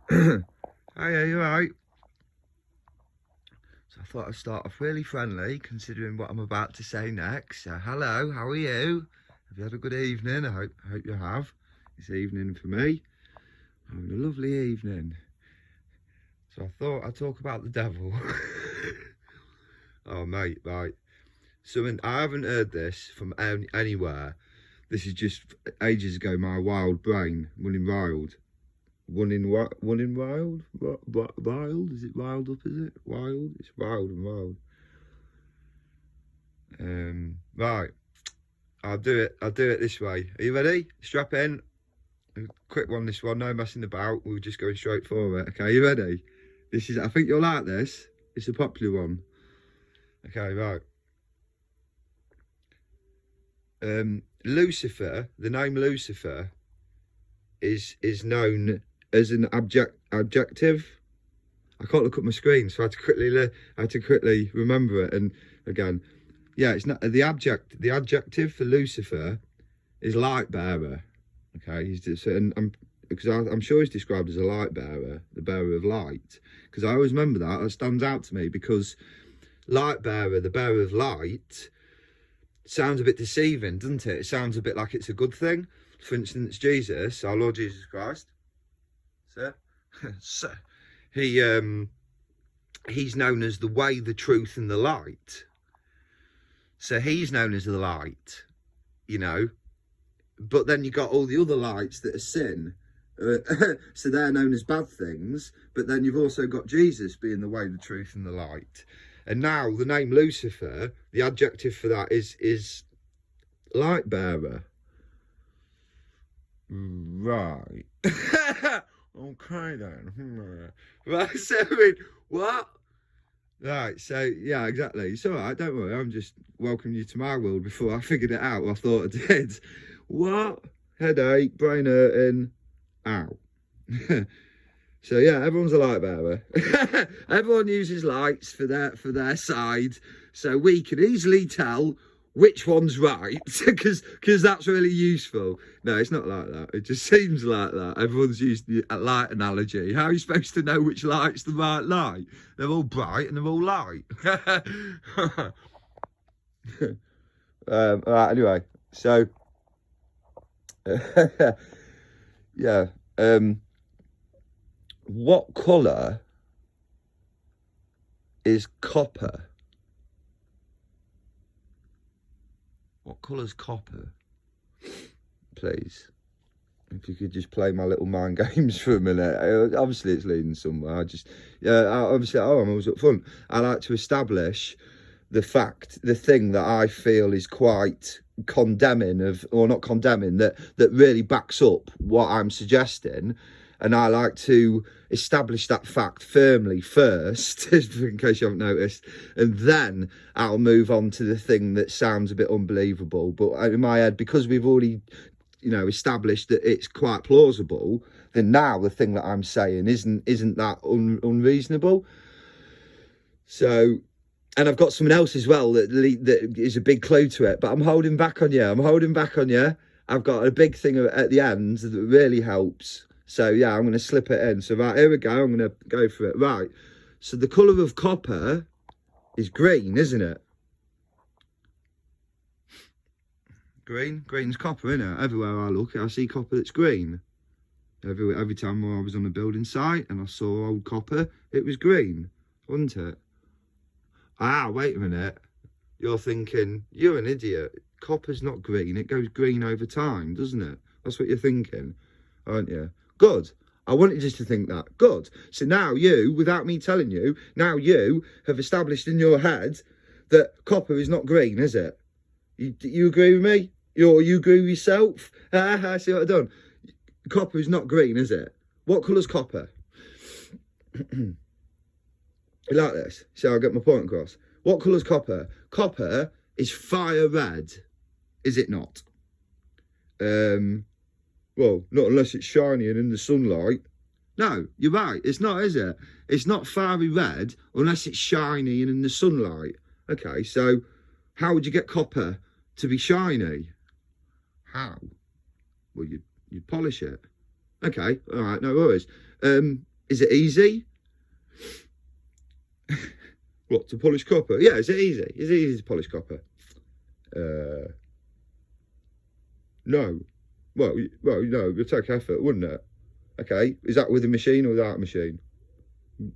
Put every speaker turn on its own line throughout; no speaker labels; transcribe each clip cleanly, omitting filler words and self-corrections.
Hey, you alright? So I thought I'd start off really friendly, considering what I'm about to say next. So hello, how are you? Have you had a good evening? I hope you have. It's evening for me. I'm having a lovely evening. So I thought I'd talk about the devil. Oh mate, right. Something I haven't heard this from anywhere. This is just ages ago. My wild brain running wild. Wild? Wild? Is it wild up, is it? Wild? It's wild and wild. Right. I'll do it this way. Are you ready? Strap in. A quick one, this one. No messing about. We're just going straight for it. Okay, you ready? This is, I think you'll like this. It's a popular one. Okay, right. Lucifer, the name Lucifer is known as an adjective. I can't look at my screen, so I had to quickly remember it. And again, yeah, it's not the adjective for Lucifer is light bearer. Okay, he's just, because I'm sure he's described as a light bearer, the bearer of light. Because I always remember that stands out to me, because light bearer, the bearer of light, sounds a bit deceiving, doesn't it? It sounds a bit like it's a good thing. For instance, Jesus, our Lord Jesus Christ, so he's known as the way, the truth, and the light. So he's known as the light, you know. But then you got all the other lights that are sin. So they're known as bad things. But then you've also got Jesus being the way, the truth, and the light. And now the name Lucifer, the adjective for that is light bearer. Right. Okay then. Right, so I mean, what? Right, so yeah, exactly. It's all right, don't worry. I'm just welcoming you to my world before I figured it out. I thought I did. What? Headache, brain hurting. Ow. So yeah, everyone's a light bearer. Everyone uses lights for their side, so we can easily tell which one's right, because that's really useful. No, it's not like that. It just seems like that. Everyone's used the light analogy. How are you supposed to know which light's the right light? They're all bright and they're all light. Right, anyway, so yeah. What colour is copper? What colour's copper? Please. If you could just play my little mind games for a minute. Obviously it's leading somewhere. Obviously, I'm always up front. I like to establish the thing that I feel is quite condemning or not condemning, that really backs up what I'm suggesting. And I like to establish that fact firmly first, in case you haven't noticed, and then I'll move on to the thing that sounds a bit unbelievable. But in my head, because we've already, established that it's quite plausible, then now the thing that I'm saying isn't that unreasonable. So, and I've got something else as well that is a big clue to it. But I'm holding back on you. I've got a big thing at the end that really helps. So yeah, I'm going to slip it in. So right, here we go. I'm going to go for it. Right. So the colour of copper is green, isn't it? Green's copper, isn't it? Everywhere I look, I see copper that's green. Every time I was on a building site and I saw old copper, it was green, wasn't it? Ah, wait a minute. You're thinking, you're an idiot. Copper's not green. It goes green over time, doesn't it? That's what you're thinking, aren't you? Good. I wanted you to think that. Good. So now you, without me telling you, now you have established in your head that copper is not green, is it? You agree with me? You agree with yourself? See what I've done? Copper is not green, is it? What colour's copper? You like this? So I'll get my point across. What colour's copper? Copper is fire red, is it not? Well, not unless it's shiny and in the sunlight. No, you're right. It's not, is it? It's not fiery red unless it's shiny and in the sunlight. Okay, so how would you get copper to be shiny? How? Well, you'd polish it. Okay, all right, no worries. Is it easy? What, to polish copper? Yeah, is it easy? Is it easy to polish copper? No. Well, no, it would take effort, wouldn't it? Okay, is that with a machine or without a machine?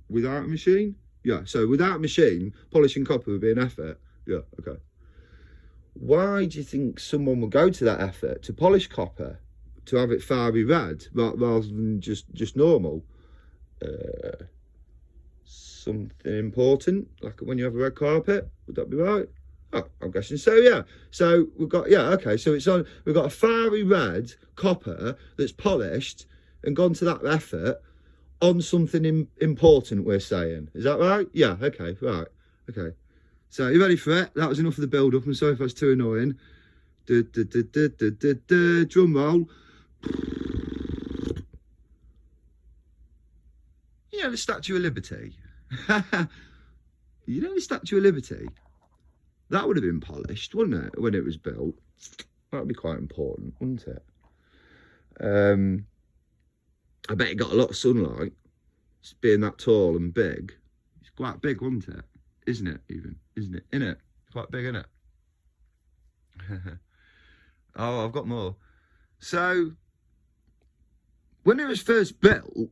Without a machine? Yeah, so without a machine, polishing copper would be an effort. Yeah, okay. Why do you think someone would go to that effort to polish copper, to have it fiery red, rather than just normal? Something important, like when you have a red carpet, would that be right? Oh, I'm guessing so, yeah. So we've got, yeah, okay, so we've got a fiery red copper that's polished and gone to that effort on something important, we're saying. Is that right? Yeah, okay, right, okay. So, you ready for it? That was enough of the build-up. I'm sorry if that's too annoying. Drum roll. You know the Statue of Liberty? You know the Statue of Liberty? That would have been polished, wouldn't it, when it was built? That would be quite important, wouldn't it? I bet it got a lot of sunlight. It's being that tall and big. It's quite big, wasn't it? Isn't it, even? Isn't it? Innit? Quite big, isn't it? Oh, I've got more. So, when it was first built,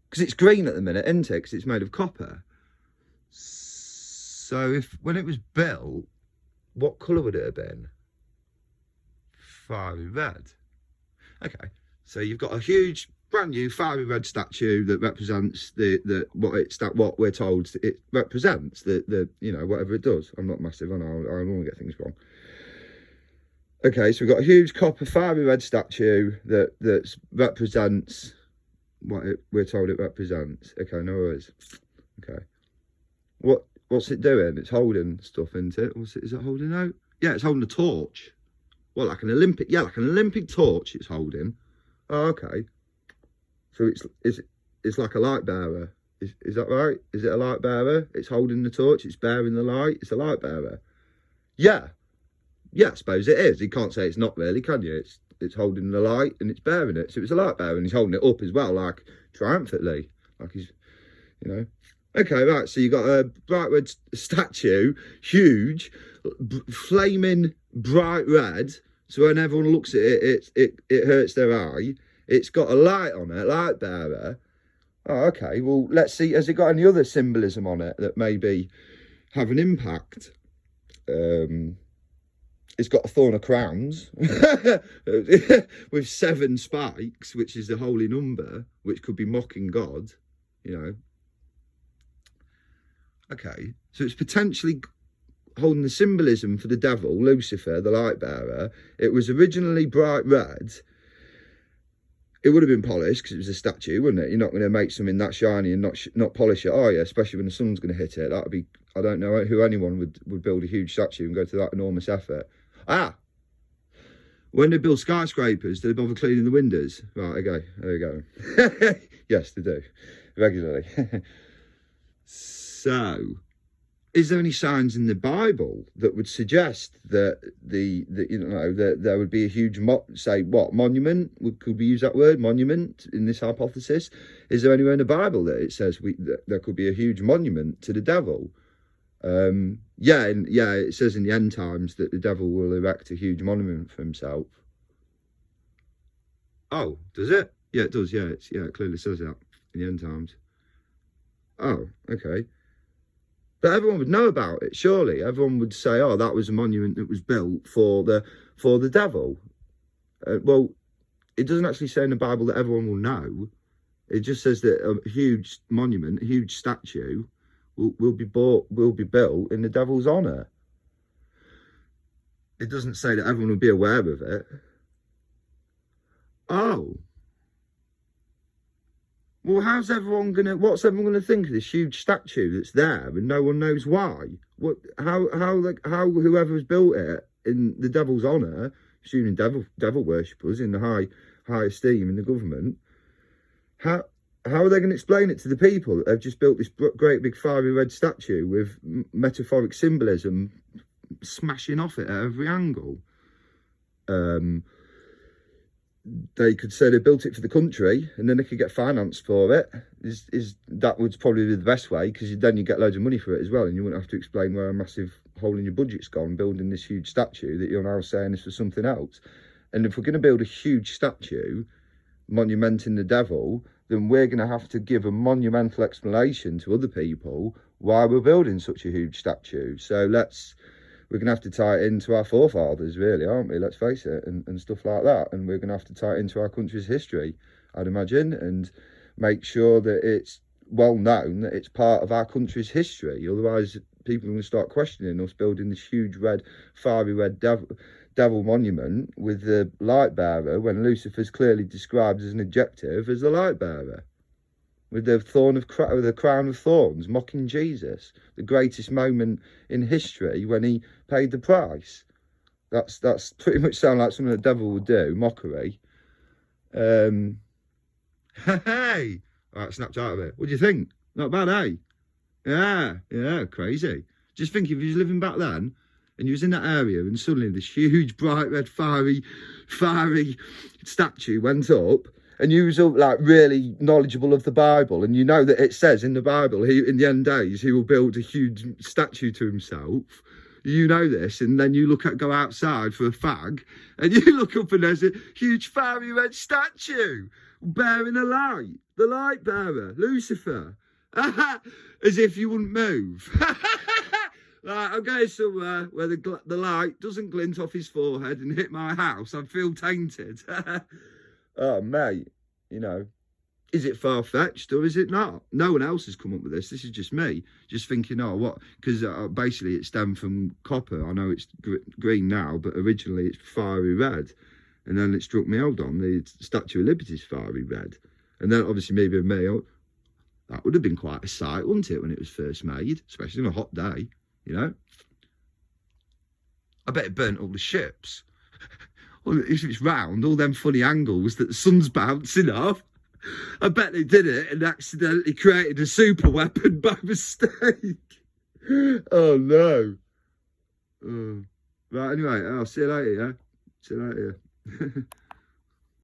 because it's green at the minute, isn't it? Because it's made of copper. So, when it was built, what colour would it have been? Fiery red. Okay, so you've got a huge, brand new fiery red statue that represents what we're told it represents, the you know, whatever it does. I'm not massive, I know, I want to get things wrong. Okay, so we've got a huge copper fiery red statue that represents what we're told it represents. Okay, no worries. Okay, what's it doing? It's holding stuff, isn't it? Is it holding out? Yeah, it's holding a torch. Well, like an Olympic, yeah, like an Olympic torch it's holding. Oh, okay. So it's like a light bearer. Is that right? Is it a light bearer? It's holding the torch, it's bearing the light, it's a light bearer. Yeah. Yeah, I suppose it is. You can't say it's not really, can you? It's holding the light and it's bearing it. So it's a light bearer and he's holding it up as well, like triumphantly. Like he's, you know. Okay, right, so you got a bright red statue, huge, flaming bright red. So when everyone looks at it, it hurts their eye. It's got a light on it, light bearer. Oh, okay, well, let's see. Has it got any other symbolism on it that maybe have an impact? It's got a thorn of crowns with 7 spikes, which is the holy number, which could be mocking God, you know. Okay, so it's potentially holding the symbolism for the devil, Lucifer, the light bearer. It was originally bright red. It would have been polished because it was a statue, wouldn't it? You're not going to make something that shiny and not polish it, are you? Especially when the sun's going to hit it. That would be, I don't know who anyone would build a huge statue and go to that enormous effort. Ah, when they build skyscrapers, do they bother cleaning the windows? Right, okay, there we go. Yes, they do, regularly. So, is there any signs in the Bible that would suggest that that there would be a huge monument? Could we use that word, monument, in this hypothesis? Is there anywhere in the Bible that it says that there could be a huge monument to the devil? Yeah, it says in the end times that the devil will erect a huge monument for himself. Oh, does it? Yeah, it does. Yeah, it clearly says that in the end times. Oh, okay. But everyone would know about it, surely. Everyone would say, oh, that was a monument that was built for the devil. Well, it doesn't actually say in the Bible that everyone will know. It just says that a huge monument, a huge statue, will be built in the devil's honour. It doesn't say that everyone will be aware of it. Oh. Well, what's everyone gonna think of this huge statue that's there and no one knows why? How whoever's built it in the devil's honour, assuming devil worshippers in the high esteem in the government, how are they going to explain it to the people that they've just built this great big fiery red statue with metaphoric symbolism smashing off it at every angle? they could say they built it for the country and then they could get finance for it. That would probably be the best way, because then you get loads of money for it as well, and you wouldn't have to explain where a massive hole in your budget's gone building this huge statue that you're now saying is for something else. And if we're going to build a huge statue monumenting the devil, then we're going to have to give a monumental explanation to other people why we're building such a huge statue. So we're going to have to tie it into our forefathers, really, aren't we? Let's face it, and stuff like that. And we're going to have to tie it into our country's history, I'd imagine, and make sure that it's well known that it's part of our country's history. Otherwise, people are going to start questioning us building this huge fiery red devil monument with the light bearer, when Lucifer's clearly described as an adjective as the light bearer, with the crown of thorns, mocking Jesus, the greatest moment in history when he paid the price. That's pretty much sound like something the devil would do, mockery. Hey, all right, snapped out of it. What do you think? Not bad, eh? Yeah, crazy. Just think, if you was living back then and you was in that area and suddenly this huge bright red fiery statue went up, and you was like really knowledgeable of the Bible, and you know that it says in the Bible, in the end days he will build a huge statue to himself. You know this, and then you go outside for a fag, and you look up and there's a huge fiery red statue bearing the light bearer, Lucifer, as if you wouldn't move. Like, I'm going somewhere where the light doesn't glint off his forehead and hit my house. I'd feel tainted. Oh, mate, you know, is it far-fetched or is it not? No one else has come up with this. This is just me, just thinking, oh, what? Because basically it stemmed from copper. I know it's green now, but originally it's fiery red. And then it struck me, hold on, the Statue of Liberty's fiery red. And then obviously maybe me, that would have been quite a sight, wouldn't it, when it was first made, especially on a hot day, you know? I bet it burnt all the ships. Well, if it's round, all them funny angles that the sun's bouncing off, I bet they did it and accidentally created a super weapon by mistake. Oh, no. Right, anyway, I'll see you later, yeah? See you later.